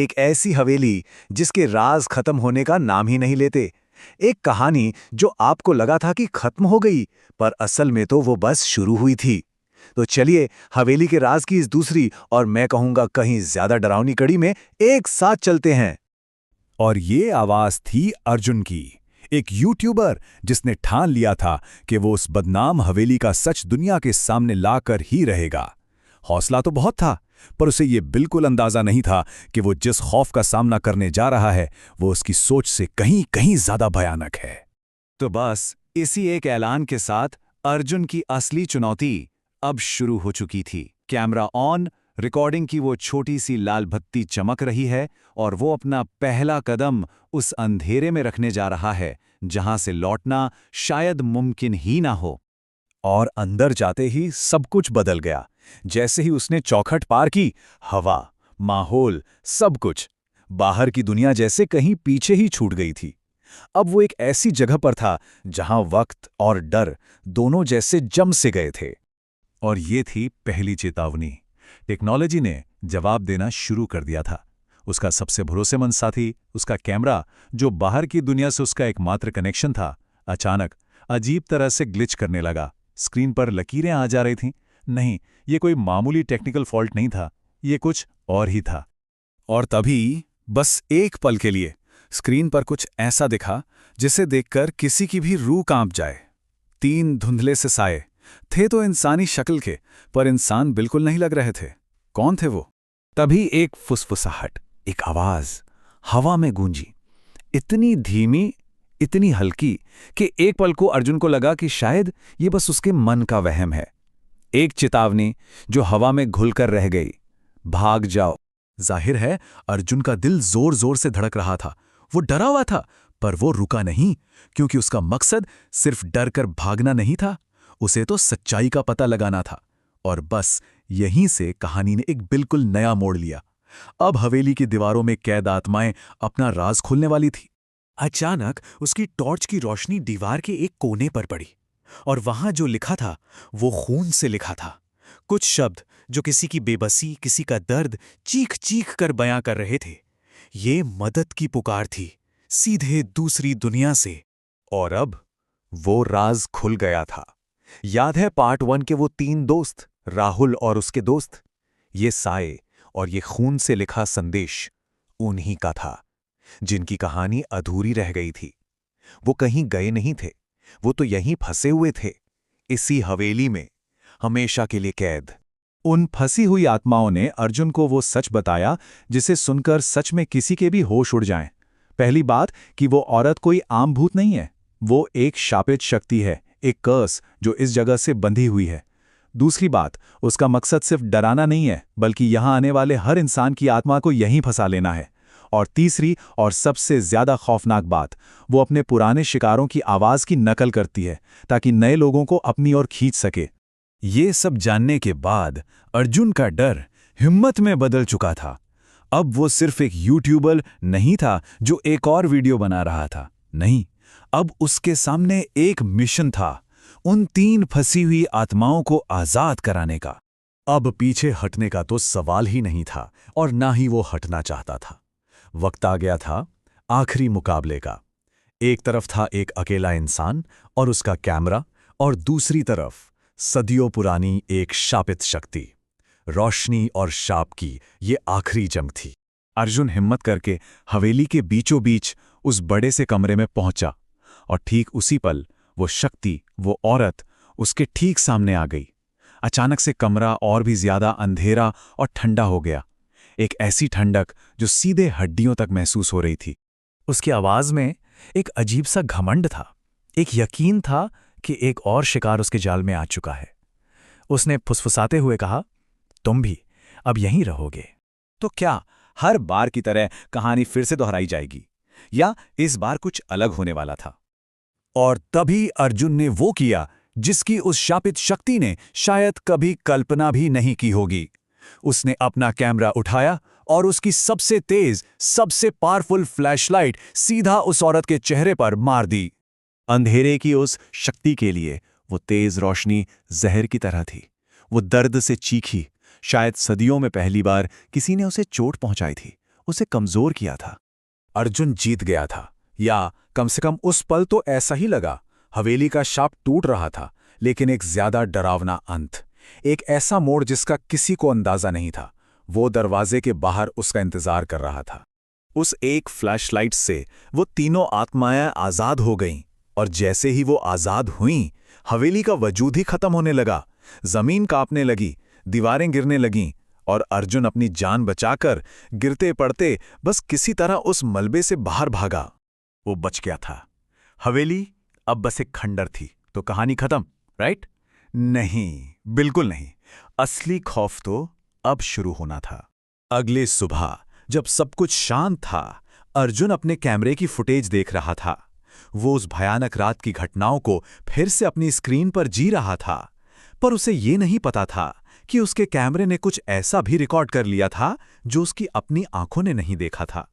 एक ऐसी हवेली जिसके राज खत्म होने का नाम ही नहीं लेते। एक कहानी जो आपको लगा था कि खत्म हो गई, पर असल में तो वो बस शुरू हुई थी। तो चलिए हवेली के राज की इस दूसरी और मैं कहूंगा कहीं ज्यादा डरावनी कड़ी में एक साथ चलते हैं। और ये आवाज थी अर्जुन की, एक यूट्यूबर जिसने ठान लिया था कि वो उस बदनाम हवेली का सच दुनिया के सामने लाकर ही रहेगा। हौसला तो बहुत था, पर उसे ये बिल्कुल अंदाजा नहीं था कि वो जिस खौफ का सामना करने जा रहा है वो उसकी सोच से कहीं कहीं ज्यादा भयानक है। तो बस इसी एक ऐलान के साथ अर्जुन की असली चुनौती अब शुरू हो चुकी थी। कैमरा ऑन, रिकॉर्डिंग की वो छोटी सी लाल बत्ती चमक रही है और वो अपना पहला कदम उस अंधेरे में रखने जा रहा है जहां से लौटना शायद मुमकिन ही ना हो। और अंदर जाते ही सब कुछ बदल गया। जैसे ही उसने चौखट पार की, हवा, माहौल, सब कुछ बाहर की दुनिया जैसे कहीं पीछे ही छूट गई थी। अब वो एक ऐसी जगह पर था जहां वक्त और डर दोनों जैसे जम से गए थे। और ये थी पहली चेतावनी। टेक्नोलॉजी ने जवाब देना शुरू कर दिया था। उसका सबसे भरोसेमंद साथी, उसका कैमरा, जो बाहर की दुनिया से उसका एकमात्र कनेक्शन था, अचानक अजीब तरह से ग्लिच करने लगा। स्क्रीन पर लकीरें आ जा रही थीं। नहीं, ये कोई मामूली टेक्निकल फॉल्ट नहीं था, ये कुछ और ही था। और तभी, बस एक पल के लिए, स्क्रीन पर कुछ ऐसा दिखा जिसे देखकर किसी की भी रूह कांप जाए। 3 धुंधले से साए थे तो इंसानी शक्ल के, पर इंसान बिल्कुल नहीं लग रहे थे। कौन थे वो? तभी एक फुसफुसाहट, एक आवाज हवा में गूंजी, इतनी धीमी, इतनी हल्की कि एक पल को अर्जुन को लगा कि शायद ये बस उसके मन का वहम है। एक चेतावनी जो हवा में घुलकर रह गई, भाग जाओ। जाहिर है अर्जुन का दिल जोर जोर से धड़क रहा था। वो डरा हुआ था, पर वो रुका नहीं, क्योंकि उसका मकसद सिर्फ डर कर भागना नहीं था, उसे तो सच्चाई का पता लगाना था। और बस यहीं से कहानी ने एक बिल्कुल नया मोड़ लिया। अब हवेली की दीवारों में कैद आत्माएं अपना राज खोलने वाली थी। अचानक उसकी टॉर्च की रोशनी दीवार के एक कोने पर पड़ी और वहां जो लिखा था वो खून से लिखा था। कुछ शब्द जो किसी की बेबसी, किसी का दर्द चीख चीख कर बयां कर रहे थे। ये मदद की पुकार थी, सीधे दूसरी दुनिया से। और अब वो राज खुल गया था। याद है पार्ट 1 के वो 3 दोस्त, राहुल और उसके दोस्त? ये साए और ये खून से लिखा संदेश उन्हीं का था, जिनकी कहानी अधूरी रह गई थी। वो कहीं गए नहीं थे, वो तो यहीं फंसे हुए थे, इसी हवेली में, हमेशा के लिए कैद। उन फंसी हुई आत्माओं ने अर्जुन को वो सच बताया जिसे सुनकर सच में किसी के भी होश उड़ जाएं। पहली बात कि वो औरत कोई आम भूत नहीं है, वो एक शापित शक्ति है, एक कर्स जो इस जगह से बंधी हुई है। दूसरी बात, उसका मकसद सिर्फ डराना नहीं है, बल्कि यहां आने वाले हर इंसान की आत्मा को यहीं फंसा लेना है। और तीसरी और सबसे ज्यादा खौफनाक बात, वो अपने पुराने शिकारों की आवाज की नकल करती है ताकि नए लोगों को अपनी ओर खींच सके। ये सब जानने के बाद अर्जुन का डर हिम्मत में बदल चुका था। अब वो सिर्फ एक यूट्यूबर नहीं था जो एक और वीडियो बना रहा था। नहीं, अब उसके सामने एक मिशन था, उन 3 फंसी हुई आत्माओं को आजाद कराने का। अब पीछे हटने का तो सवाल ही नहीं था और ना ही वो हटना चाहता था। वक्त आ गया था आखिरी मुकाबले का। एक तरफ था एक अकेला इंसान और उसका कैमरा, और दूसरी तरफ सदियों पुरानी एक शापित शक्ति। रोशनी और शाप की ये आखिरी जंग थी। अर्जुन हिम्मत करके हवेली के बीचों बीच उस बड़े से कमरे में पहुंचा, और ठीक उसी पल वो शक्ति, वो औरत उसके ठीक सामने आ गई। अचानक से कमरा और भी ज्यादा अंधेरा और ठंडा हो गया। एक ऐसी ठंडक जो सीधे हड्डियों तक महसूस हो रही थी। उसकी आवाज में एक अजीब सा घमंड था, एक यकीन था कि एक और शिकार उसके जाल में आ चुका है। उसने फुसफुसाते हुए कहा, तुम भी अब यहीं रहोगे। तो क्या हर बार की तरह कहानी फिर से दोहराई जाएगी, या इस बार कुछ अलग होने वाला था? और तभी अर्जुन ने वो किया जिसकी उस शापित शक्ति ने शायद कभी कल्पना भी नहीं की होगी। उसने अपना कैमरा उठाया और उसकी सबसे तेज, सबसे पावरफुल फ्लैशलाइट सीधा उस औरत के चेहरे पर मार दी। अंधेरे की उस शक्ति के लिए वो तेज रोशनी जहर की तरह थी। वो दर्द से चीखी, शायद सदियों में पहली बार किसी ने उसे चोट पहुंचाई थी, उसे कमजोर किया था। अर्जुन जीत गया था, या कम से कम उस पल तो ऐसा ही लगा। हवेली का शाप टूट रहा था, लेकिन एक ज्यादा डरावना अंत, एक ऐसा मोड़ जिसका किसी को अंदाजा नहीं था, वो दरवाजे के बाहर उसका इंतजार कर रहा था। उस एक फ्लैशलाइट से वो तीनों आत्माएं आजाद हो गईं, और जैसे ही वो आजाद हुईं, हवेली का वजूद ही खत्म होने लगा। जमीन कांपने लगी, दीवारें गिरने लगीं, और अर्जुन अपनी जान बचाकर गिरते पड़ते बस किसी तरह उस मलबे से बाहर भागा। वो बच गया था। हवेली अब बस एक खंडर थी, तो कहानी खत्म, राइट? नहीं, बिल्कुल नहीं। असली खौफ तो अब शुरू होना था। अगले सुबह जब सब कुछ शांत था, अर्जुन अपने कैमरे की फुटेज देख रहा था। वो उस भयानक रात की घटनाओं को फिर से अपनी स्क्रीन पर जी रहा था, पर उसे ये नहीं पता था कि उसके कैमरे ने कुछ ऐसा भी रिकॉर्ड कर लिया था जो उसकी अपनी आंखों ने नहीं देखा था।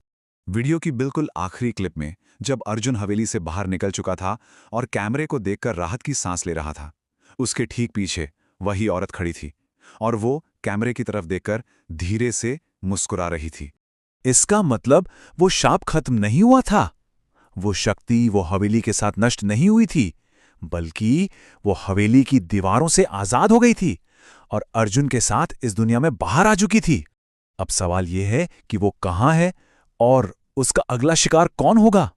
वीडियो की बिल्कुल आखिरी क्लिप में जब अर्जुन हवेली से बाहर निकल चुका था और कैमरे को देखकर राहत की सांस ले रहा था, उसके ठीक पीछे वही औरत खड़ी थी, और वो कैमरे की तरफ देखकर धीरे से मुस्कुरा रही थी। इसका मतलब वो शाप खत्म नहीं हुआ था। वो शक्ति वो हवेली के साथ नष्ट नहीं हुई थी, बल्कि वो हवेली की दीवारों से आजाद हो गई थी और अर्जुन के साथ इस दुनिया में बाहर आ चुकी थी। अब सवाल यह है कि वो कहाँ है और उसका अगला शिकार कौन होगा।